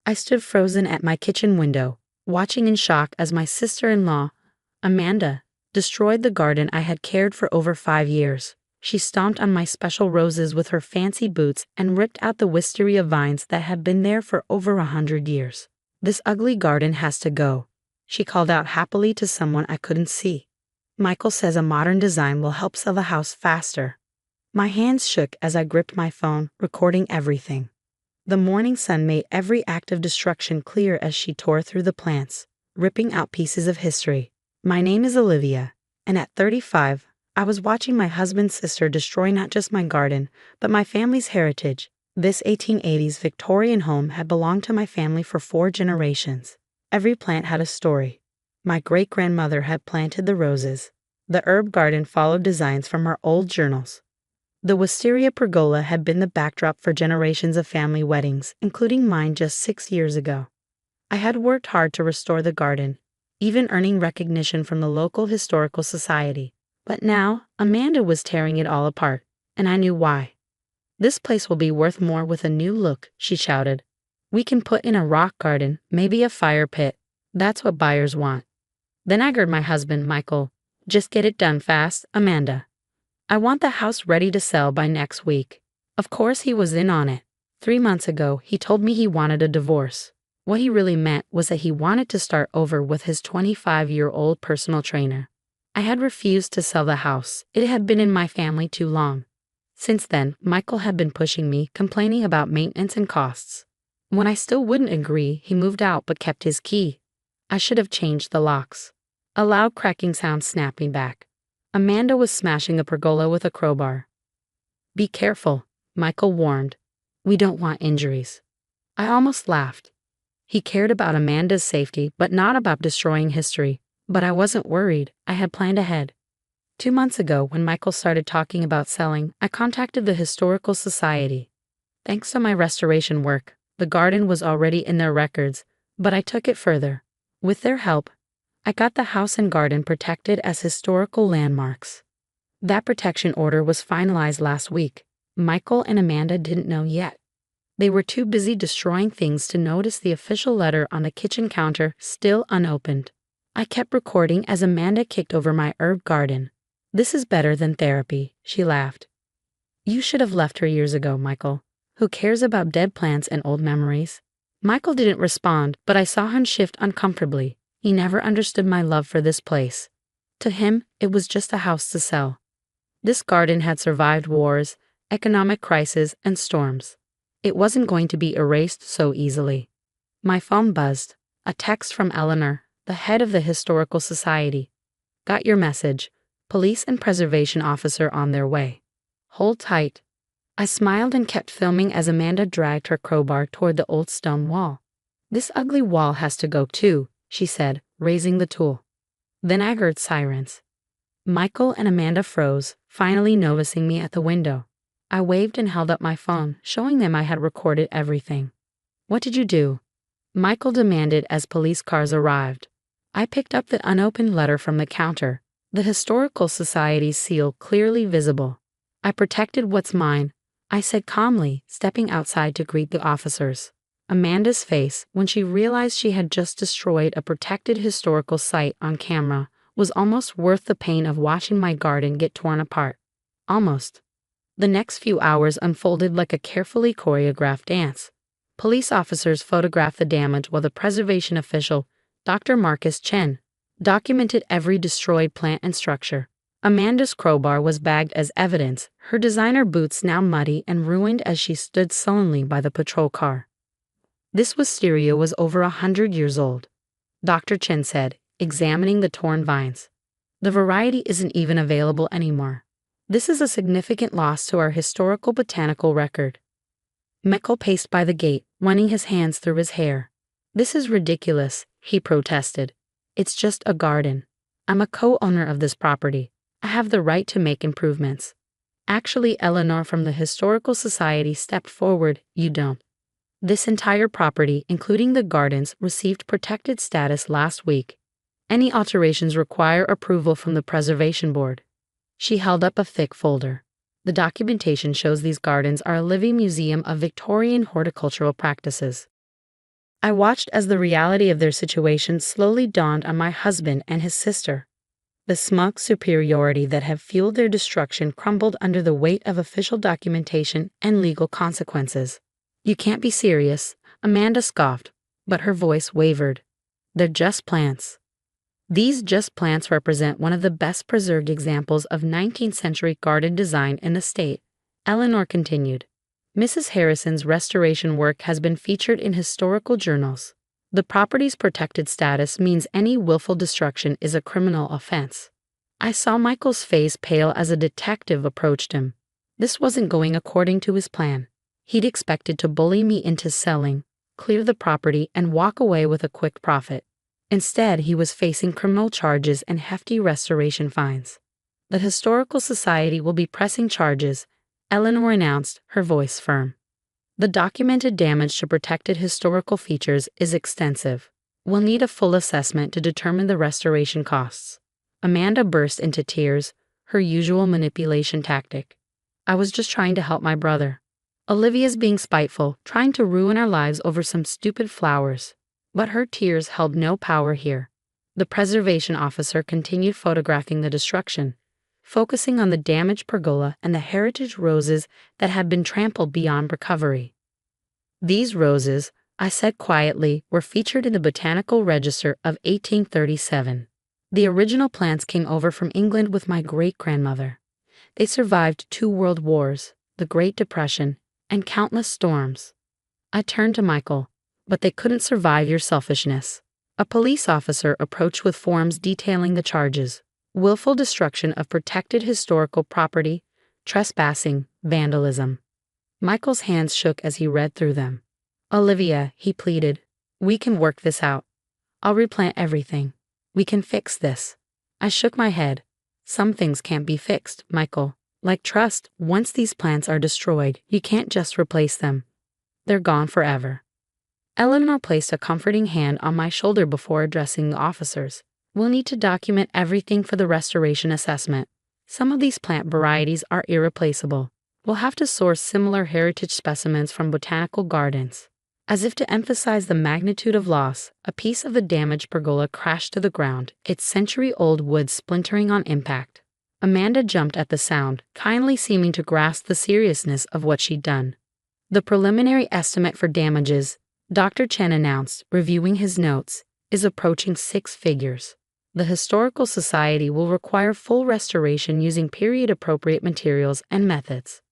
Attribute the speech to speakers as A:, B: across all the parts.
A: I stood frozen at my kitchen window, watching in shock as my sister-in-law, Amanda, destroyed the garden I had cared for over 5 years. She stomped on my special roses with her fancy boots and ripped out the wisteria vines that had been there for over 100 years. "This ugly garden has to go," she called out happily to someone I couldn't see. "Michael says a modern design will help sell the house faster." My hands shook as I gripped my phone, recording everything. The morning sun made every act of destruction clear as she tore through the plants, ripping out pieces of history. My name is Olivia, and at 35, I was watching my husband's sister destroy not just my garden, but my family's heritage. This 1880s Victorian home had belonged to my family for 4 generations. Every plant had a story. My great-grandmother had planted the roses. The herb garden followed designs from her old journals. The wisteria pergola had been the backdrop for generations of family weddings, including mine just 6 years ago. I had worked hard to restore the garden, even earning recognition from the local historical society. But now, Amanda was tearing it all apart, and I knew why. "This place will be worth more with a new look," she shouted. "We can put in a rock garden, maybe a fire pit. That's what buyers want." Then I heard my husband, Michael, "Just get it done fast, Amanda. I want the house ready to sell by next week." Of course he was in on it. 3 months ago, he told me he wanted a divorce. What he really meant was that he wanted to start over with his 25-year-old personal trainer. I had refused to sell the house. It had been in my family too long. Since then, Michael had been pushing me, complaining about maintenance and costs. When I still wouldn't agree, he moved out but kept his key. I should have changed the locks. A loud cracking sound snapped me back. Amanda was smashing the pergola with a crowbar. "Be careful," Michael warned. "We don't want injuries." I almost laughed. He cared about Amanda's safety, but not about destroying history. But I wasn't worried. I had planned ahead. 2 months ago, when Michael started talking about selling, I contacted the Historical Society. Thanks to my restoration work, the garden was already in their records, but I took it further. With their help, I got the house and garden protected as historical landmarks. That protection order was finalized last week. Michael and Amanda didn't know yet. They were too busy destroying things to notice the official letter on the kitchen counter still unopened. I kept recording as Amanda kicked over my herb garden. "This is better than therapy," she laughed. "You should have left her years ago, Michael. Who cares about dead plants and old memories?" Michael didn't respond, but I saw him shift uncomfortably. He never understood my love for this place. To him, it was just a house to sell. This garden had survived wars, economic crises, and storms. It wasn't going to be erased so easily. My phone buzzed. A text from Eleanor, the head of the Historical Society. "Got your message. Police and preservation officer on their way. Hold tight." I smiled and kept filming as Amanda dragged her crowbar toward the old stone wall. "This ugly wall has to go too," she said, raising the tool. Then I heard sirens. Michael and Amanda froze, finally noticing me at the window. I waved and held up my phone, showing them I had recorded everything. "What did you do?" Michael demanded as police cars arrived. I picked up the unopened letter from the counter, the Historical Society's seal clearly visible. "I protected what's mine," I said calmly, stepping outside to greet the officers. Amanda's face, when she realized she had just destroyed a protected historical site on camera, was almost worth the pain of watching my garden get torn apart. Almost. The next few hours unfolded like a carefully choreographed dance. Police officers photographed the damage while the preservation official, Dr. Marcus Chen, documented every destroyed plant and structure. Amanda's crowbar was bagged as evidence, her designer boots now muddy and ruined as she stood sullenly by the patrol car. "This wisteria was over 100 years old," Dr. Chen said, examining the torn vines. "The variety isn't even available anymore. This is a significant loss to our historical botanical record." Michael paced by the gate, running his hands through his hair. "This is ridiculous," he protested. "It's just a garden. I'm a co-owner of this property. I have the right to make improvements." Actually, Eleanor from the Historical Society stepped forward. "You don't. This entire property, including the gardens, received protected status last week. Any alterations require approval from the Preservation Board." She held up a thick folder. "The documentation shows these gardens are a living museum of Victorian horticultural practices." I watched as the reality of their situation slowly dawned on my husband and his sister. The smug superiority that had fueled their destruction crumbled under the weight of official documentation and legal consequences. "You can't be serious," Amanda scoffed, but her voice wavered. "They're just plants." These just plants represent one of the best preserved examples of 19th century garden design in the state, Eleanor continued. Mrs. Harrison's restoration work has been featured in historical journals. The property's protected status means any willful destruction is a criminal offense. I saw Michael's face pale as a detective approached him. This wasn't going according to his plan. He'd expected to bully me into selling, clear the property, and walk away with a quick profit. Instead, he was facing criminal charges and hefty restoration fines. "The Historical Society will be pressing charges," Eleanor announced, her voice firm. "The documented damage to protected historical features is extensive. We'll need a full assessment to determine the restoration costs." Amanda burst into tears, her usual manipulation tactic. "I was just trying to help my brother. Olivia's being spiteful, trying to ruin our lives over some stupid flowers." But her tears held no power here. The preservation officer continued photographing the destruction, focusing on the damaged pergola and the heritage roses that had been trampled beyond recovery. "These roses," I said quietly, "were featured in the Botanical Register of 1837. The original plants came over from England with my great-grandmother. They survived 2 world wars, the Great Depression, and countless storms." I turned to Michael. "But they couldn't survive your selfishness." A police officer approached with forms detailing the charges: willful destruction of protected historical property, trespassing, vandalism. Michael's hands shook as he read through them. "Olivia," he pleaded, "we can work this out. I'll replant everything. We can fix this." I shook my head. "Some things can't be fixed, Michael. Like trust, once these plants are destroyed, you can't just replace them. They're gone forever." Eleanor placed a comforting hand on my shoulder before addressing the officers. "We'll need to document everything for the restoration assessment. Some of these plant varieties are irreplaceable. We'll have to source similar heritage specimens from botanical gardens." As if to emphasize the magnitude of loss, a piece of the damaged pergola crashed to the ground, its century-old wood splintering on impact. Amanda jumped at the sound, kindly seeming to grasp the seriousness of what she'd done. "The preliminary estimate for damages," Dr. Chen announced, reviewing his notes, "is approaching 6 figures. The Historical Society will require full restoration using period-appropriate materials and methods."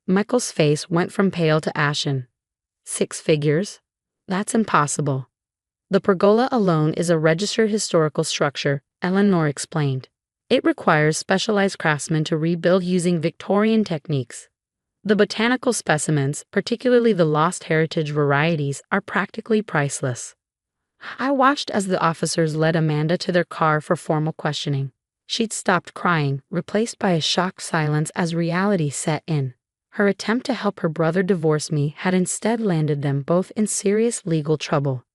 A: Michael's face went from pale to ashen. 6 figures? That's impossible. "The pergola alone is a registered historical structure," Eleanor explained. "It requires specialized craftsmen to rebuild using Victorian techniques. The botanical specimens, particularly the lost heritage varieties, are practically priceless." I watched as the officers led Amanda to their car for formal questioning. She'd stopped crying, replaced by a shocked silence as reality set in. Her attempt to help her brother divorce me had instead landed them both in serious legal trouble.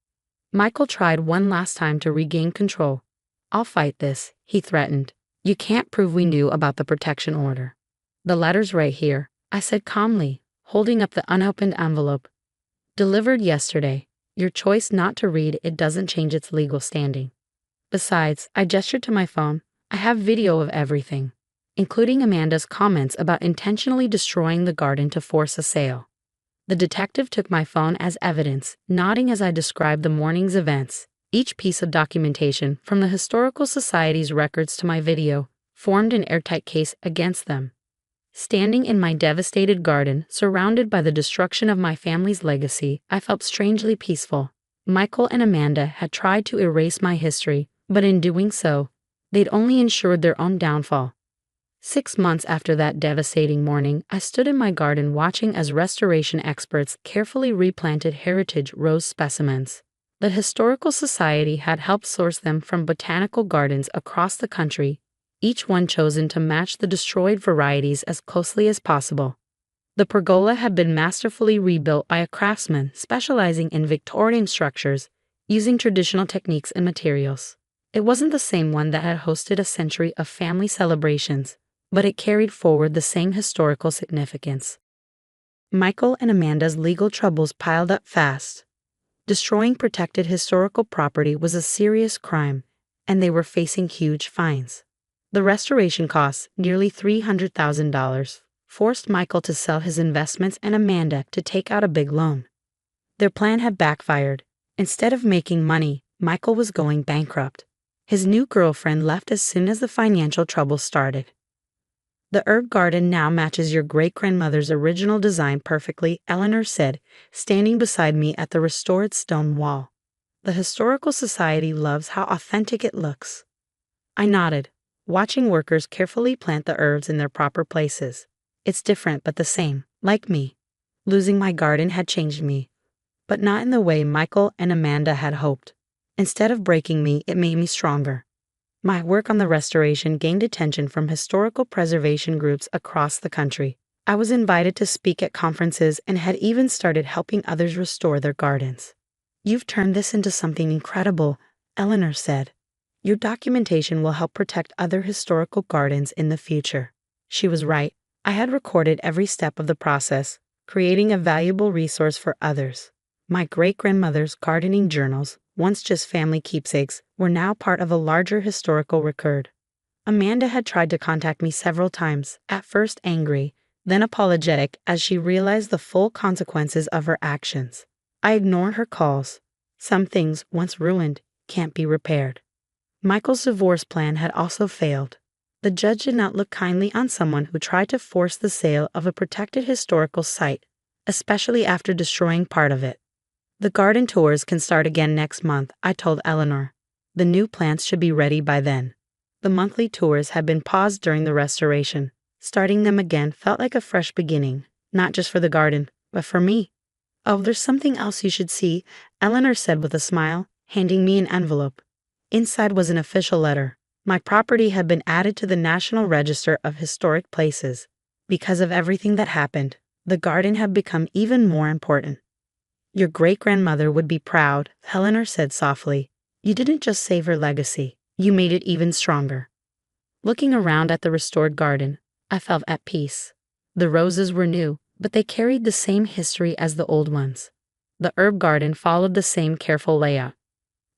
A: Michael tried one last time to regain control. "I'll fight this," he threatened. "You can't prove we knew about the protection order." "The letter's right here," I said calmly, holding up the unopened envelope. "Delivered yesterday. Your choice not to read it doesn't change its legal standing. Besides," I gestured to my phone, "I have video of everything, including Amanda's comments about intentionally destroying the garden to force a sale." The detective took my phone as evidence, nodding as I described the morning's events. Each piece of documentation, from the Historical Society's records to my video, formed an airtight case against them. Standing in my devastated garden, surrounded by the destruction of my family's legacy, I felt strangely peaceful. Michael and Amanda had tried to erase my history, but in doing so, they'd only ensured their own downfall. 6 months after that devastating morning, I stood in my garden watching as restoration experts carefully replanted heritage rose specimens. The Historical Society had helped source them from botanical gardens across the country, each one chosen to match the destroyed varieties as closely as possible. The pergola had been masterfully rebuilt by a craftsman specializing in Victorian structures, using traditional techniques and materials. It wasn't the same one that had hosted a century of family celebrations, but it carried forward the same historical significance. Michael and Amanda's legal troubles piled up fast. Destroying protected historical property was a serious crime, and they were facing huge fines. The restoration costs, nearly $300,000, forced Michael to sell his investments and Amanda to take out a big loan. Their plan had backfired. Instead of making money, Michael was going bankrupt. His new girlfriend left as soon as the financial trouble started. The herb garden now matches your great-grandmother's original design perfectly, Eleanor said, standing beside me at the restored stone wall. The Historical Society loves how authentic it looks. I nodded, watching workers carefully plant the herbs in their proper places. It's different but the same, like me. Losing my garden had changed me, but not in the way Michael and Amanda had hoped. Instead of breaking me, it made me stronger. My work on the restoration gained attention from historical preservation groups across the country. I was invited to speak at conferences and had even started helping others restore their gardens. You've turned this into something incredible, Eleanor said. Your documentation will help protect other historical gardens in the future. She was right. I had recorded every step of the process, creating a valuable resource for others. My great-grandmother's gardening journals, once just family keepsakes, were now part of a larger historical record. Amanda had tried to contact me several times, at first angry, then apologetic as she realized the full consequences of her actions. I ignored her calls. Some things, once ruined, can't be repaired. Michael's divorce plan had also failed. The judge did not look kindly on someone who tried to force the sale of a protected historical site, especially after destroying part of it. The garden tours can start again next month, I told Eleanor. The new plants should be ready by then. The monthly tours had been paused during the restoration. Starting them again felt like a fresh beginning, not just for the garden, but for me. Oh, there's something else you should see, Eleanor said with a smile, handing me an envelope. Inside was an official letter. My property had been added to the National Register of Historic Places. Because of everything that happened, the garden had become even more important. Your great-grandmother would be proud, Eleanor said softly. You didn't just save her legacy, you made it even stronger. Looking around at the restored garden, I felt at peace. The roses were new, but they carried the same history as the old ones. The herb garden followed the same careful layout.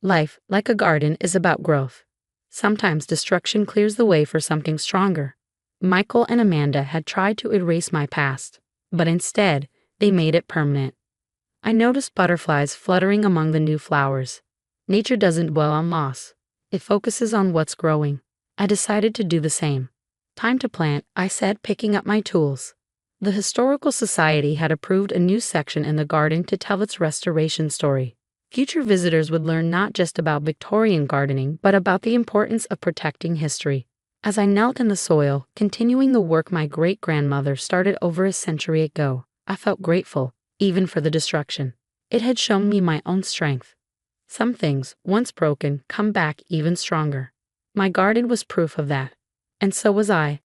A: Life, like a garden, is about growth. Sometimes destruction clears the way for something stronger. Michael and Amanda had tried to erase my past, but instead, they made it permanent. I noticed butterflies fluttering among the new flowers. Nature doesn't dwell on loss. It focuses on what's growing. I decided to do the same. Time to plant, I said, picking up my tools. The Historical Society had approved a new section in the garden to tell its restoration story. Future visitors would learn not just about Victorian gardening, but about the importance of protecting history. As I knelt in the soil, continuing the work my great-grandmother started over a century ago, I felt grateful, even for the destruction. It had shown me my own strength. Some things, once broken, come back even stronger. My garden was proof of that. And so was I.